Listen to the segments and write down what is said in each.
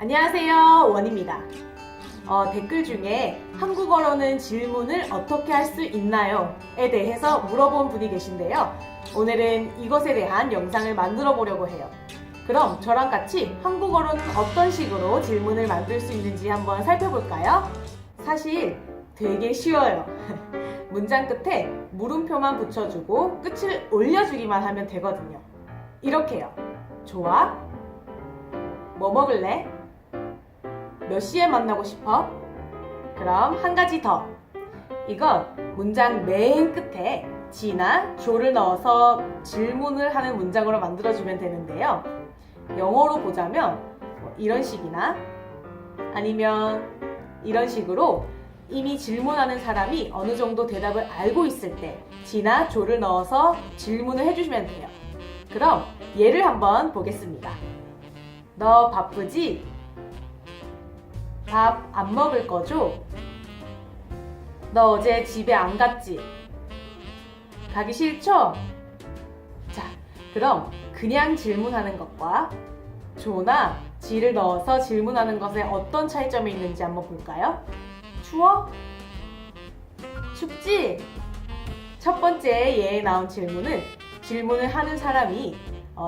안녕하세요, 원입니다. 댓글 중에 한국어로는 질문을 어떻게 할 수 있나요? 에 대해서 물어본 분이 계신데요. 오늘은 이것에 대한 영상을 만들어 보려고 해요. 그럼 저랑 같이 한국어로는 어떤 식으로 질문을 만들 수 있는지 한번 살펴볼까요? 사실 되게 쉬워요. 문장 끝에 물음표만 붙여주고 끝을 올려주기만 하면 되거든요. 이렇게요. 좋아? 뭐 먹을래? 몇 시에 만나고 싶어? 그럼 한 가지 더. 이건 문장 맨 끝에 지나 조를 넣어서 질문을 하는 문장으로 만들어주면 되는데요. 영어로 보자면 이런 식이나 아니면 이런 식으로 이미 질문하는 사람이 어느 정도 대답을 알고 있을 때 지나 조를 넣어서 질문을 해주시면 돼요. 그럼 예를 한번 보겠습니다. 너 바쁘지? 밥 안 먹을 거죠? 너 어제 집에 안 갔지? 가기 싫죠? 자, 그럼 그냥 질문하는 것과 조나 지를 넣어서 질문하는 것에 어떤 차이점이 있는지 한번 볼까요? 추워? 춥지? 첫 번째 예에 나온 질문은 질문을 하는 사람이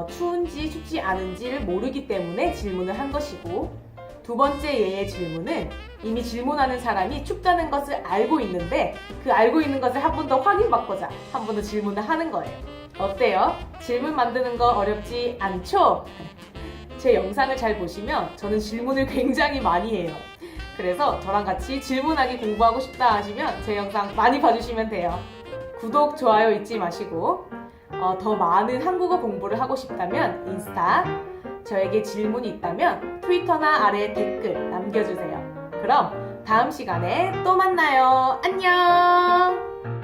추운지 춥지 않은지를 모르기 때문에 질문을 한 것이고, 두 번째 예의 질문은 이미 질문하는 사람이 춥다는 것을 알고 있는데 그 알고 있는 것을 한 번 더 확인받고자 한 번 더 질문을 하는 거예요. 어때요? 질문 만드는 거 어렵지 않죠? 제 영상을 잘 보시면 저는 질문을 굉장히 많이 해요. 그래서 저랑 같이 질문하기 공부하고 싶다 하시면 제 영상 많이 봐주시면 돼요. 구독, 좋아요 잊지 마시고 더 많은 한국어 공부를 하고 싶다면 인스타, 저에게 질문이 있다면 트위터나 아래에 댓글 남겨주세요. 그럼 다음 시간에 또 만나요. 안녕!